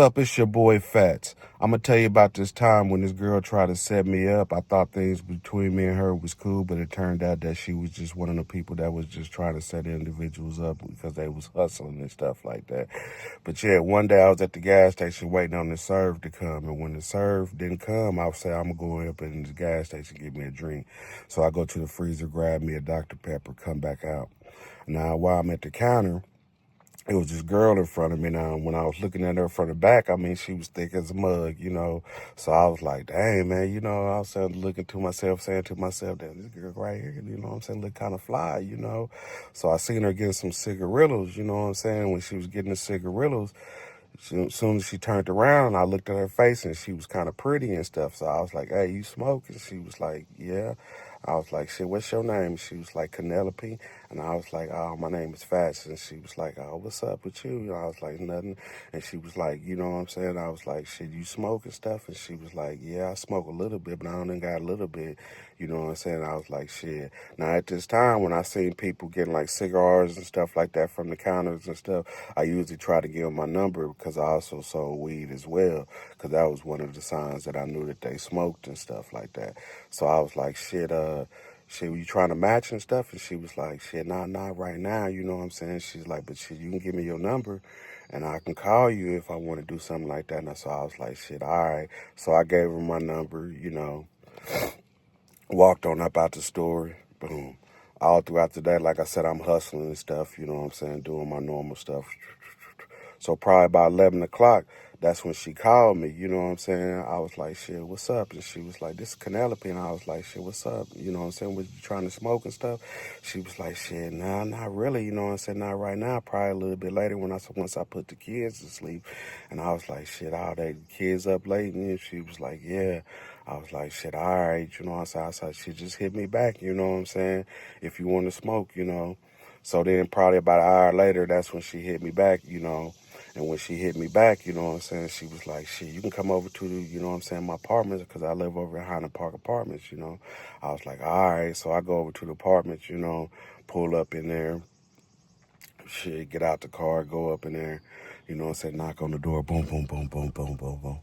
Up, it's your boy Fats. I'm gonna tell you about this time when this girl tried to set me up. I thought things between me and her was cool, but it turned out that she was just one of the people that was just trying to set individuals up because they was hustling and stuff like that. But yeah, one day I was at the gas station waiting on the serve to come, and when the serve didn't come, I would say I'm gonna go up in the gas station and get me a drink. So I go to the freezer, grab me a Dr. Pepper, come back out. Now while I'm at the counter, it was this girl in front of me. Now, when I was looking at her from the back, I mean, she was thick as a mug. So I was like, dang, man, I was looking to myself, saying to myself, damn, this girl right here, what I'm saying, look kind of fly. So I seen her getting some cigarillos, you know what I'm saying? When she was getting the cigarillos, as soon as she turned around, I looked at her face and she was kind of pretty and stuff. So I was like, hey, you smoke? And she was like, yeah. I was like, shit, what's your name? She was like, Penelope. And I was like, oh, my name is Fats. And she was like, oh, what's up with you? And I was like, nothing. And she was like, you know what I'm saying? I was like, shit, you smoke and stuff? And she was like, yeah, I smoke a little bit, but I only got a little bit. You know what I'm saying? I was like, shit. Now, at this time, when I seen people getting like cigars and stuff like that from the counters and stuff, I usually try to give them my number because I also sold weed as well, because that was one of the signs that I knew that they smoked and stuff like that. So I was like, shit, were you trying to match and stuff? And she was like, shit, not right now, you know what I'm saying? She's like, but shit, you can give me your number and I can call you if I want to do something like that. And so I was like, shit, all right. So I gave her my number, walked on up out the store, boom. All throughout the day, like I said, I'm hustling and stuff, you know what I'm saying, doing my normal stuff. So probably about 11 o'clock, that's when she called me, you know what I'm saying? I was like, shit, what's up? And she was like, this is Penelope. And I was like, shit, what's up? You know what I'm saying? Was you trying to smoke and stuff? She was like, shit, nah, not really. You know what I'm saying? Not right now, probably a little bit later once I put the kids to sleep. And I was like, shit, all day, kids up late? And she was like, yeah. I was like, shit, all right, you know what I'm saying? I was like, shit, just hit me back, you know what I'm saying? If you want to smoke. So then probably about an hour later, that's when she hit me back. And when she hit me back, you know what I'm saying, she was like, shit, you can come over to you know what I'm saying, my apartments, because I live over in Highland Park Apartments. I was like, all right. So I go over to the apartments, pull up in there, shit, get out the car, go up in there, you know what I'm saying, knock on the door, boom, boom, boom, boom, boom, boom, boom.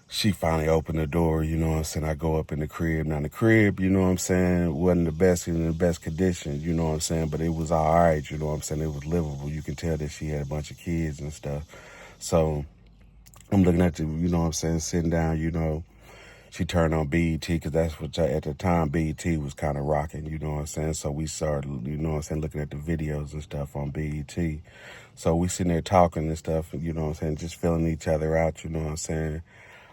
She finally opened the door, you know what I'm saying? I go up in the crib. Now, the crib, you know what I'm saying, wasn't in the best condition, you know what I'm saying? But it was all right, you know what I'm saying? It was livable. You can tell that she had a bunch of kids and stuff. So I'm looking at you know what I'm saying, sitting down. She turned on BET because that's what, at the time, BET was kind of rocking, you know what I'm saying? So we started, you know what I'm saying, looking at the videos and stuff on BET. So we sitting there talking and stuff, you know what I'm saying, just feeling each other out, you know what I'm saying?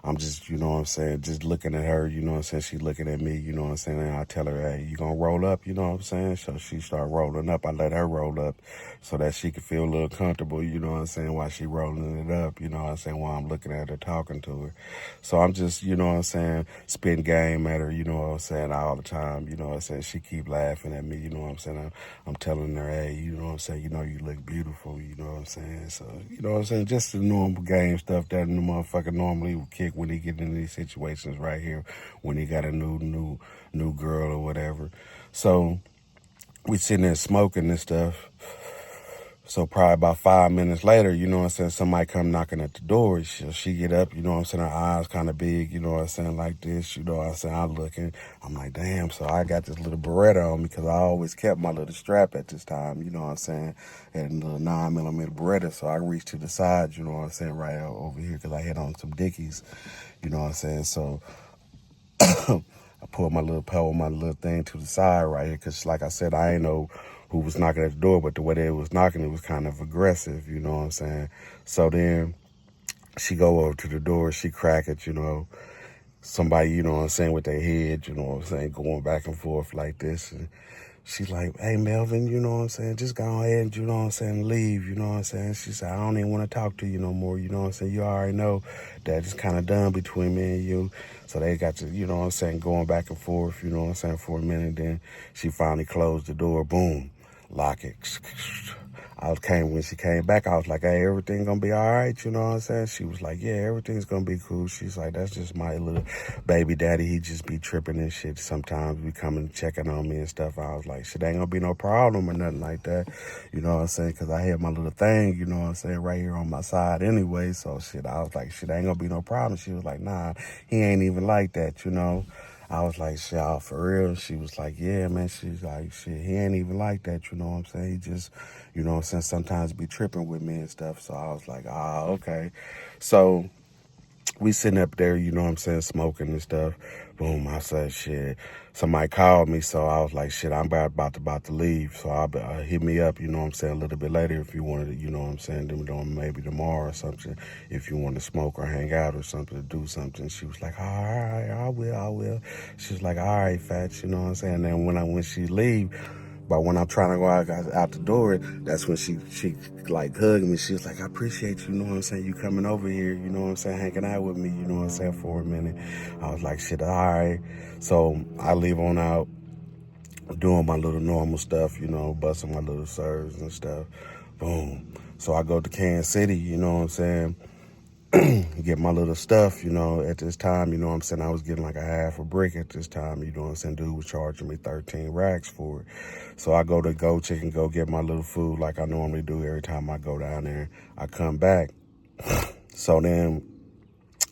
I'm just, you know what I'm saying, just looking at her, you know what I'm saying, she looking at me, you know what I'm saying, and I tell her, hey, you gonna roll up, you know what I'm saying? So she start rolling up. I let her roll up so that she could feel a little comfortable, you know what I'm saying, while she rolling it up, you know what I'm saying, while I'm looking at her, talking to her. So I'm just, you know what I'm saying, spitting game at her, you know what I'm saying, all the time, you know what I'm saying. She keep laughing at me, you know what I'm saying. I'm telling her, hey, you know what I'm saying, you look beautiful, you know what I'm saying. So, you know what I'm saying, just the normal game stuff that the motherfucker normally would kick when he get in these situations right here, when he got a new girl or whatever. So we sitting there smoking and stuff. So probably about 5 minutes later, you know what I'm saying, somebody come knocking at the door. She get up, you know what I'm saying, her eyes kind of big, you know what I'm saying, like this, you know what I'm saying. I'm looking, I'm like, damn. So I got this little Beretta on me because I always kept my little strap at this time, you know what I'm saying, and a little 9mm Beretta. So I reached to the side, you know what I'm saying, right over here because I had on some Dickies, you know what I'm saying. So I pulled my little thing to the side right here because, like I said, I ain't know who was knocking at the door, but the way they was knocking, it was kind of aggressive, you know what I'm saying? So then she go over to the door, she crack it, somebody, you know what I'm saying, with their head, you know what I'm saying, going back and forth like this. And she's like, hey, Melvin, you know what I'm saying, just go ahead, you know what I'm saying, leave, you know what I'm saying. She said, I don't even want to talk to you no more, you know what I'm saying. You already know that it's kind of done between me and you. So they got to, you know what I'm saying, going back and forth, you know what I'm saying, for a minute. Then she finally closed the door, boom. lock it. When she came back, I was like, hey, everything gonna be all right, you know what I'm saying? She was like, yeah, everything's gonna be cool. She's like, that's just my little baby daddy. He just be tripping and shit. Sometimes be coming checking on me and stuff. I was like, shit ain't gonna be no problem or nothing like that, you know what I'm saying? Cause I had my little thing, you know what I'm saying, right here on my side anyway. So shit, I was like, shit ain't gonna be no problem. She was like, nah, he ain't even like that, you know? I was like, shit, for real? She was like, yeah, man. She's like, shit, he ain't even like that, you know what I'm saying? He just, you know what I'm saying, sometimes be tripping with me and stuff. So I was like, okay. So we sitting up there, you know what I'm saying, smoking and stuff. Boom, I said, shit. Somebody called me, so I was like, shit, I'm about to leave. So hit me up, you know what I'm saying, a little bit later if you wanted to, you know what I'm saying, maybe tomorrow or something, if you want to smoke or hang out or something, to do something. She was like, all right, I will. She was like, all right, Fats, you know what I'm saying. And then when she leave, but when I'm trying to go out the door, that's when she like hugged me. She was like, I appreciate you know what I'm saying, you coming over here, you know what I'm saying, hanging out with me, you know what I'm saying, for a minute. I was like, shit, all right. So I leave on out, doing my little normal stuff, you know, busting my little serves and stuff. Boom. So I go to Kansas City, you know what I'm saying, get my little stuff, you know, at this time, you know what I'm saying, I was getting like a half a brick at this time, you know what I'm saying, dude was charging me 13 racks for it. So I go to Go Chicken, go get my little food like I normally do every time I go down there. I come back. So then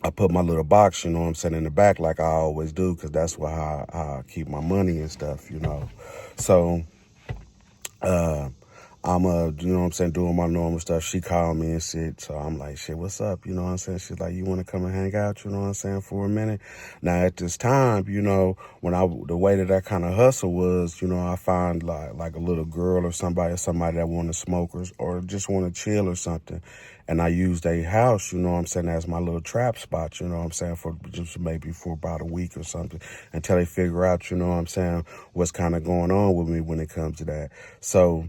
I put my little box, you know what I'm saying, in the back like I always do, because that's how I keep my money and stuff, you know. So I'm you know what I'm saying, doing my normal stuff. She called me and shit, so I'm like, shit, what's up? You know what I'm saying? She's like, you want to come and hang out? You know what I'm saying, for a minute. Now at this time, you know, the way that I kind of hustle was, you know, I find like a little girl or somebody that want to smoke or just want to chill or something, and I use their house, you know what I'm saying, as my little trap spot, you know what I'm saying, for just maybe for about a week or something, until they figure out, you know what I'm saying, what's kind of going on with me when it comes to that. So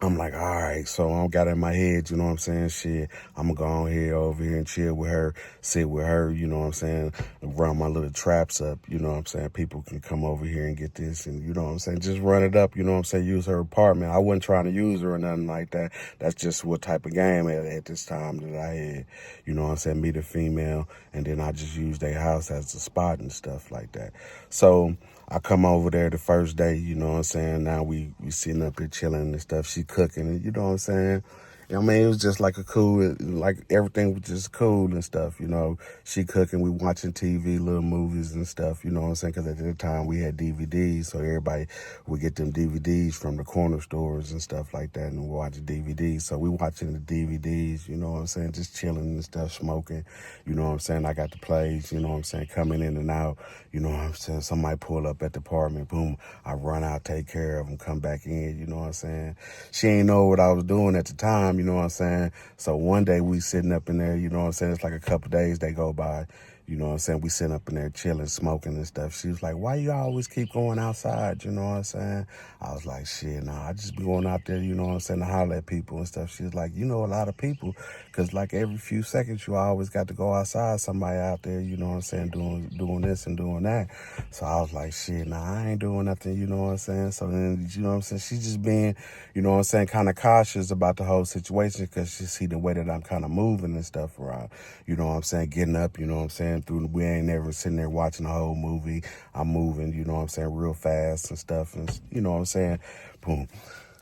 I'm like, all right, so I got in my head, you know what I'm saying, shit, I'm gonna go on here, over here and chill with her, sit with her, you know what I'm saying, run my little traps up, you know what I'm saying, people can come over here and get this, and you know what I'm saying, just run it up, you know what I'm saying, use her apartment. I wasn't trying to use her or nothing like that. That's just what type of game at this time that I had, you know what I'm saying, meet a female, and then I just use their house as a spot and stuff like that. So I come over there the first day, you know what I'm saying? Now we sitting up here chilling and stuff. She cooking, and you know what I'm saying? I mean, it was just like like everything was just cool and stuff, you know. She cooking, we watching TV, little movies and stuff, you know what I'm saying? Because at the time we had DVDs, so everybody would get them DVDs from the corner stores and stuff like that, and we watch DVDs. So we watching the DVDs, you know what I'm saying? Just chilling and stuff, smoking, you know what I'm saying? I got the plays, you know what I'm saying, coming in and out, you know what I'm saying? Somebody pull up at the apartment, boom, I run out, take care of them, come back in, you know what I'm saying? She ain't know what I was doing at the time, you know what I'm saying? So one day we sitting up in there, you know what I'm saying? It's like a couple days they go by, you know what I'm saying? We sitting up in there chilling, smoking and stuff. She was like, why you always keep going outside, you know what I'm saying? I was like, shit, nah, I just be going out there, you know what I'm saying, to holler at people and stuff. She was like, you know a lot of people, because like every few seconds you always got to go outside, somebody out there, you know what I'm saying, doing this and doing that. So I was like, shit, nah, I ain't doing nothing, you know what I'm saying? So then, you know what I'm saying, she just being, you know what I'm saying, kind of cautious about the whole situation, because she see the way that I'm kind of moving and stuff around, you know what I'm saying, getting up, you know what I'm saying, we ain't never sitting there watching the whole movie. I'm moving, you know what I'm saying, real fast and stuff, and you know what I'm saying, boom.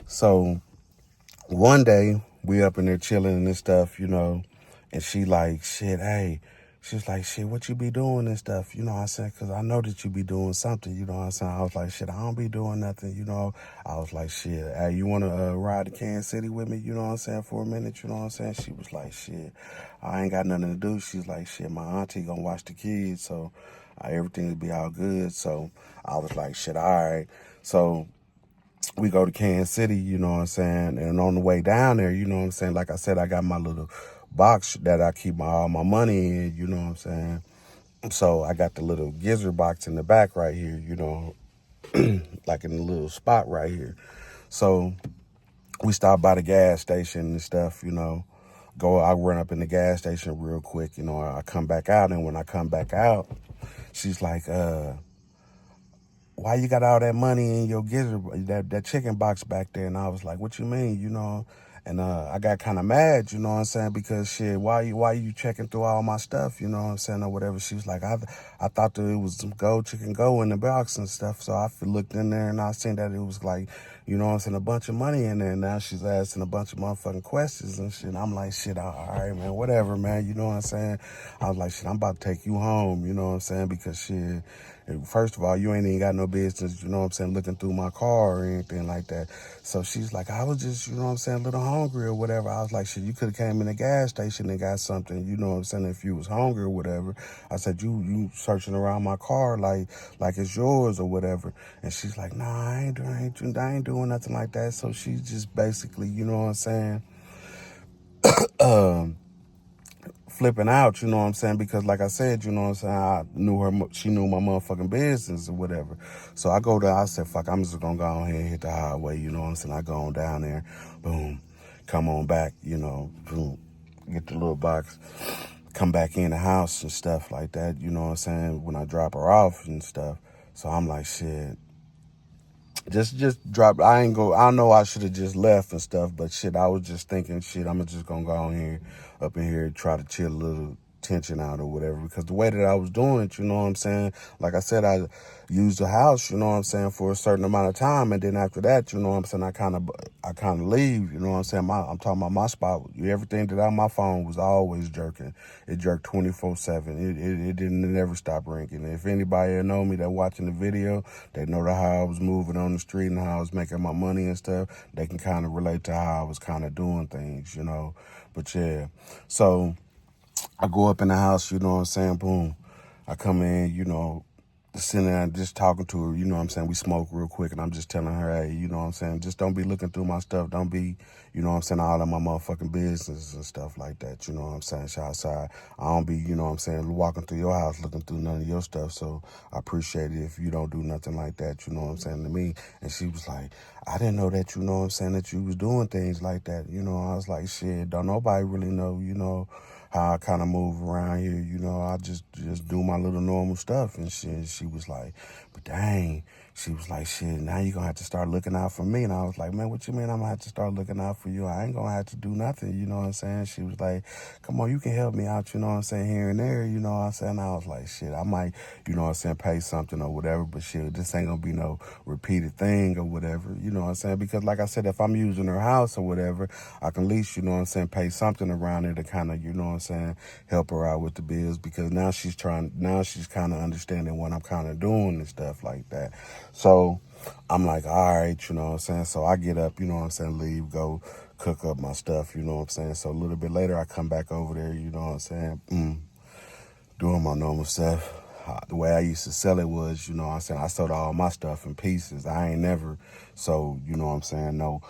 So one day we up in there chilling and stuff, you know, and she like, shit, hey, she's like, shit, what you be doing and stuff, you know what I'm saying, because I know that you be doing something, you know what I'm saying. I was like, shit, I don't be doing nothing, you know. I was like, shit, hey, you want to ride to Kansas City with me, you know what I'm saying, for a minute, you know what I'm saying. She was like, shit, I ain't got nothing to do. She's like, shit, my auntie gonna watch the kids, so everything will be all good. So I was like, shit, all right. So we go to Kansas City, you know what I'm saying, and on the way down there, you know what I'm saying, like I said, I got my little box that I keep all my money in, you know what I'm saying. So I got the little gizzard box in the back right here, you know, like in the little spot right here. So we stop by the gas station and stuff, you know. I run up in the gas station real quick, you know. I come back out, and when I come back out, she's like, why you got all that money in your gizzard, that chicken box back there? And I was like, what you mean, you know? And I got kind of mad, you know what I'm saying? Because shit, why you checking through all my stuff, you know what I'm saying, or whatever. She was like, I thought that it was some gold chicken go in the box and stuff. So I looked in there and I seen that it was like, you know what I'm saying, a bunch of money in there. And now she's asking a bunch of motherfucking questions and shit. And I'm like, shit, all right, man, whatever, man. You know what I'm saying? I was like, shit, I'm about to take you home, you know what I'm saying? Because shit, first of all, you ain't even got no business, you know what I'm saying, looking through my car or anything like that. So she's like, I was just, you know what I'm saying, a little hungry or whatever. I was like, shit, you could have came in the gas station and got something, you know what I'm saying, if you was hungry or whatever. I said, you searching around my car like it's yours or whatever. And she's like, nah, I ain't doing nothing like that. So she's just basically, you know what I'm saying, flipping out, you know what I'm saying? Because like I said, you know what I'm saying, I knew her, she knew my motherfucking business or whatever. So I go there, I said, fuck, I'm just gonna go on here and hit the highway, you know what I'm saying? I go on down there, boom, come on back, you know, boom, get the little box, come back in the house and stuff like that, you know what I'm saying, when I drop her off and stuff. So I'm like, shit, just drop. I know I should have just left and stuff, but shit, I was just thinking, shit, I'm just gonna go on here, up in here, try to chill a little tension out or whatever. Because the way that I was doing it, you know what I'm saying? Like I said, I used the house, you know what I'm saying, for a certain amount of time, and then after that, you know what I'm saying, I kind of leave, you know what I'm saying? I'm talking about my spot. Everything that on my phone was always jerking. It jerked 24/7. It didn't never stop ringing. If anybody know me that watching the video, they know how I was moving on the street and how I was making my money and stuff. They can kind of relate to how I was kind of doing things, you know. But yeah, so I go up in the house, you know what I'm saying, boom. I come in, you know, sitting there and just talking to her, you know what I'm saying, we smoke real quick and I'm just telling her, hey, you know what I'm saying, just don't be looking through my stuff. Don't be, you know what I'm saying, all of my motherfucking business and stuff like that, you know what I'm saying, outside. I don't be, you know what I'm saying, walking through your house looking through none of your stuff. So I appreciate it if you don't do nothing like that, you know what I'm saying, to me. And she was like, I didn't know that, you know what I'm saying, that you was doing things like that. You know, I was like, shit, don't nobody really know, you know, how I kind of move around here, you know, I just do my little normal stuff and shit. She was like, but dang, she was like, shit, now you're going to have to start looking out for me. And I was like, man, what you mean I'm going to have to start looking out for you? I ain't going to have to do nothing, you know what I'm saying? She was like, come on, you can help me out, you know what I'm saying, here and there, you know what I'm saying? I was like, shit, I might, you know what I'm saying, pay something or whatever, but shit, this ain't going to be no repeated thing or whatever, you know what I'm saying? Because like I said, if I'm using her house or whatever, I can at least, you know what I'm saying, pay something around it to kind of, you know what I'm saying, help her out with the bills, because now she's kind of understanding what I'm kind of doing and stuff like that. So I'm like, all right, you know what I'm saying? So I get up, you know what I'm saying, leave, go cook up my stuff, you know what I'm saying? So a little bit later, I come back over there, you know what I'm saying, doing my normal stuff. The way I used to sell it was, you know what I'm saying, I sold all my stuff in pieces. I ain't never sold, you know what I'm saying, no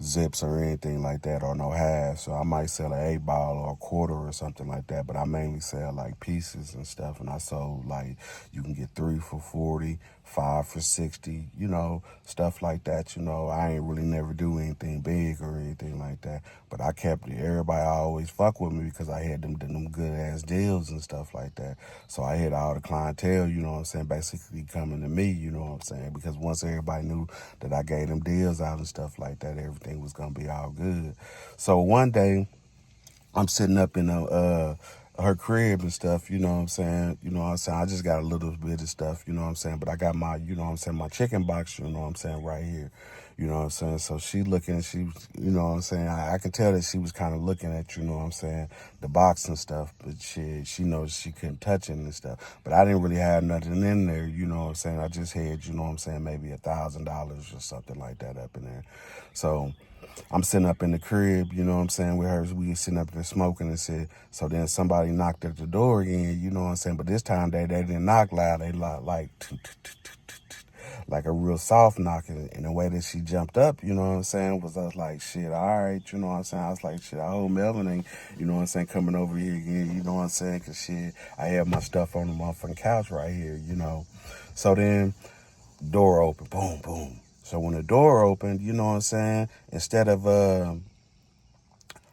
zips or anything like that, or no halves. So I might sell an 8 ball or a quarter or something like that, but I mainly sell like pieces and stuff. And I sold like, you can get 3 for 40, 5 for 60, you know, stuff like that. You know, I ain't really never do anything big or anything like that, but I kept it. Everybody always fuck with me because I had them good ass deals and stuff like that. So I had all the clientele, you know what I'm saying, basically coming to me, you know what I'm saying, because once everybody knew that I gave them deals out and stuff like that, everything was gonna be all good. So one day, I'm sitting up in her crib and stuff, you know what I'm saying? You know what I'm saying? I just got a little bit of stuff, you know what I'm saying? But I got my, you know what I'm saying, my chicken box, you know what I'm saying, right here. You know what I'm saying? So she looking, she was, you know what I'm saying? I can tell that she was kind of looking at, you know what I'm saying, the box and stuff, but she knows she couldn't touch it and stuff. But I didn't really have nothing in there, you know what I'm saying? I just had, you know what I'm saying, maybe $1,000 or something like that up in there. So I'm sitting up in the crib, you know what I'm saying, with her. We sitting up there smoking and shit. So then somebody knocked at the door again, you know what I'm saying? But this time they didn't knock loud. They like a real soft knock. And the way that she jumped up, you know what I'm saying, was I was like, shit, all right, you know what I'm saying? I was like, shit, I hope Melvin ain't, you know what I'm saying, coming over here again, you know what I'm saying? Because shit, I have my stuff on the motherfucking couch right here, you know. So then door open, boom, boom. So when the door opened, you know what I'm saying, instead of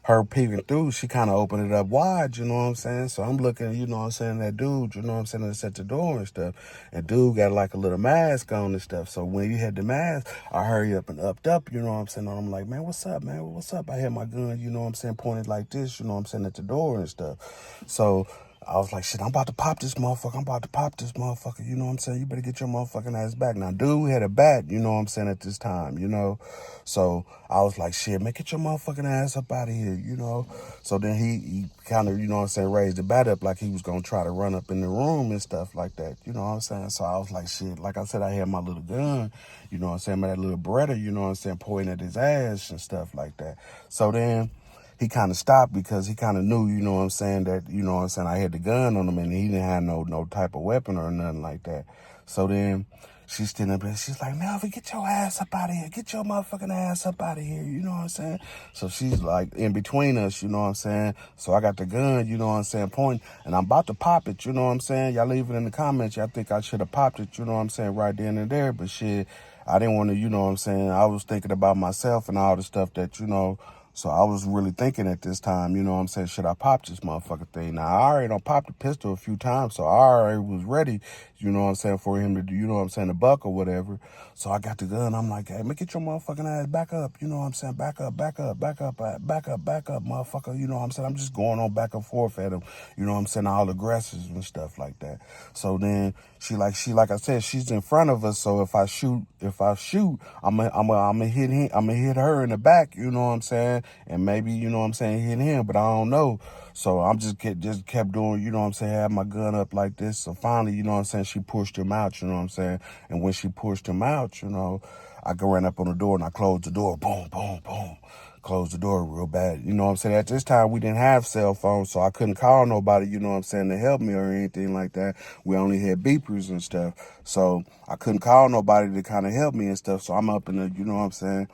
her peeking through, she kind of opened it up wide, you know what I'm saying? So I'm looking, you know what I'm saying, that dude, you know what I'm saying, that's at the door and stuff. And dude got like a little mask on and stuff. So when you had the mask, I hurry up and upped up, you know what I'm saying? And I'm like, man, what's up, man? What's up? I had my gun, you know what I'm saying, pointed like this, you know what I'm saying, at the door and stuff. So I was like, shit, I'm about to pop this motherfucker. I'm about to pop this motherfucker. You know what I'm saying? You better get your motherfucking ass back. Now, dude had a bat, you know what I'm saying, at this time, you know? So I was like, shit, man, get your motherfucking ass up out of here, you know? So then he kind of, you know what I'm saying, raised the bat up like he was going to try to run up in the room and stuff like that, you know what I'm saying? So I was like, shit, like I said, I had my little gun, you know what I'm saying, my little Beretta, you know what I'm saying, pointing at his ass and stuff like that. So then he kind of stopped because he kind of knew, you know what I'm saying, that, you know what I'm saying, I had the gun on him and he didn't have no type of weapon or nothing like that. So then she's standing up there, she's like, Melvin, get your ass up out of here. Get your motherfucking ass up out of here, you know what I'm saying? So she's like in between us, you know what I'm saying? So I got the gun, you know what I'm saying, pointing, and I'm about to pop it, you know what I'm saying? Y'all leave it in the comments. Y'all think I should have popped it, you know what I'm saying, right then and there, but shit, I didn't want to, you know what I'm saying? I was thinking about myself and all the stuff that, you know, so I was really thinking at this time, you know what I'm saying, should I pop this motherfucking thing? Now, I already done popped the pistol a few times, so I already was ready, you know what I'm saying, for him to do, you know what I'm saying, the buck or whatever. So I got the gun. I'm like, hey, man, get your motherfucking ass back up, you know what I'm saying, back up, motherfucker, you know what I'm saying. I'm just going on back and forth at him, you know what I'm saying, all aggressive and stuff like that. So then she like I said, she's in front of us, so if I shoot, I'm gonna hit her in the back, you know what I'm saying, and maybe, you know what I'm saying, hit him, but I don't know. So I'm just kept doing, you know what I'm saying, had my gun up like this. So finally, you know what I'm saying, she pushed him out, you know what I'm saying, and when she pushed him out, you know, I ran up on the door and I closed the door, boom, boom, boom. Closed the door real bad. You know what I'm saying? At this time, we didn't have cell phones, so I couldn't call nobody, you know what I'm saying, to help me or anything like that. We only had beepers and stuff. So I couldn't call nobody to kind of help me and stuff. So I'm up in the, you know what I'm saying,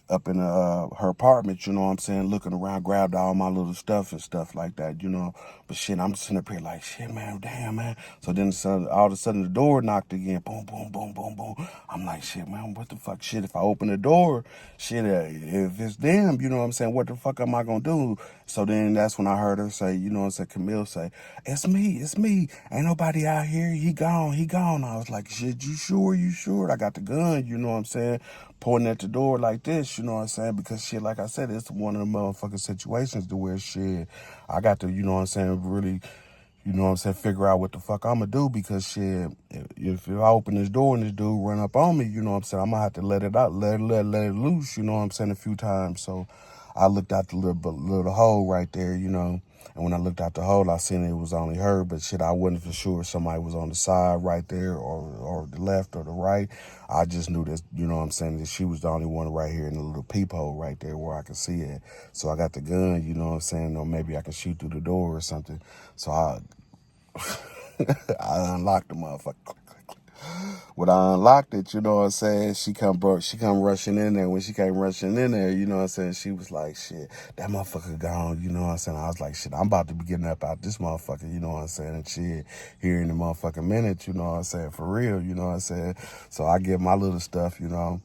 up in her apartment, you know what I'm saying, looking around, grabbed all my little stuff and stuff like that, you know. But shit, I'm sitting up here like, shit, man, damn, man. So then all of a sudden the door knocked again, boom, boom, boom, boom, boom. I'm like, shit, man, what the fuck? Shit, if I open the door, shit, if it's them, you know what I'm saying, what the fuck am I gonna do? So then that's when I heard her say, you know what I'm saying, Camille say, it's me. Ain't nobody out here. He gone. I was like, shit, you sure? I got the gun, you know what I'm saying, pointing at the door like this, you know what I'm saying? Because shit, like I said, it's one of the motherfucking situations to where shit, I got to, you know what I'm saying, really, you know what I'm saying, figure out what the fuck I'm gonna do, because shit, if I open this door and this dude run up on me, you know what I'm saying, I'm gonna have to let it out, let it loose, you know what I'm saying, a few times. So I looked out the little hole right there, you know. And when I looked out the hole, I seen it was only her, but shit, I wasn't for sure if somebody was on the side right there or the left or the right. I just knew that, you know what I'm saying, that she was the only one right here in the little peephole right there where I could see it. So I got the gun, you know what I'm saying, or maybe I could shoot through the door or something. So I unlocked the motherfucker. When I unlocked it, you know what I'm saying, she come rushing in there. When she came rushing in there, you know what I'm saying, she was like, shit, that motherfucker gone, you know what I'm saying. I was like, shit, I'm about to be getting up out this motherfucker, you know what I'm saying, and shit, here in the motherfucking minute, you know what I'm saying, for real, you know what I'm saying. So I get my little stuff, you know,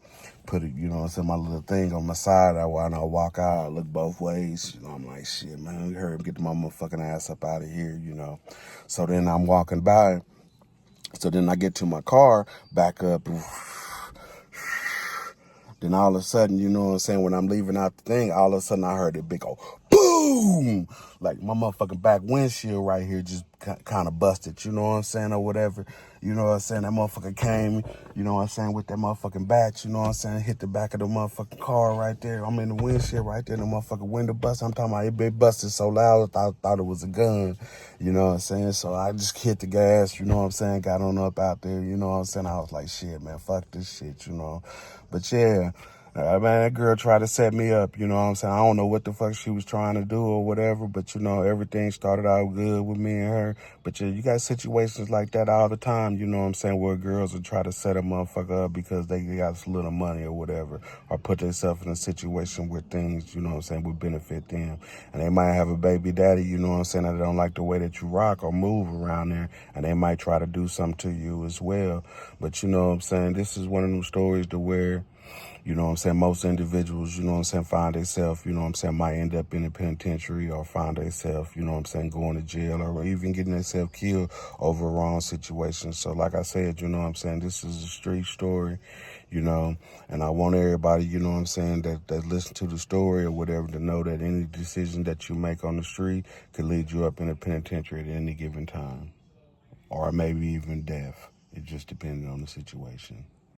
put it, you know what I'm saying, my little thing on my side. When I walk out, I look both ways, you know, I'm like, shit, man, you heard him, get my motherfucking ass up out of here, you know. So then I'm walking by. So then I get to my car, back up. Then all of a sudden, you know what I'm saying, when I'm leaving out the thing, all of a sudden I heard it big old boom. Like my motherfucking back windshield right here just kind of busted, you know what I'm saying, or whatever. You know what I'm saying? That motherfucker came, you know what I'm saying, with that motherfucking bat, you know what I'm saying, hit the back of the motherfucking car right there. I'm in the windshield right there, the motherfucking window busted. I'm talking about it been busted so loud, I thought it was a gun, you know what I'm saying? So I just hit the gas, you know what I'm saying, got on up out there, you know what I'm saying? I was like, shit, man, fuck this shit, you know. But yeah, man, that girl tried to set me up, you know what I'm saying? I don't know what the fuck she was trying to do or whatever, but, you know, everything started out good with me and her. But, yeah, you got situations like that all the time, you know what I'm saying, where girls will try to set a motherfucker up because they got a little money or whatever, or put themselves in a situation where things, you know what I'm saying, would benefit them. And they might have a baby daddy, you know what I'm saying, that don't like the way that you rock or move around there, and they might try to do something to you as well. But, you know what I'm saying, this is one of them stories to where You know what I'm saying? Most individuals, you know what I'm saying, find themselves, you know what I'm saying, might end up in a penitentiary or find themselves, you know what I'm saying, going to jail or even getting themselves killed over a wrong situation. So like I said, you know what I'm saying, this is a street story, you know, and I want everybody, you know what I'm saying, that listen to the story or whatever to know that any decision that you make on the street could lead you up in a penitentiary at any given time or maybe even death. It just depends on the situation.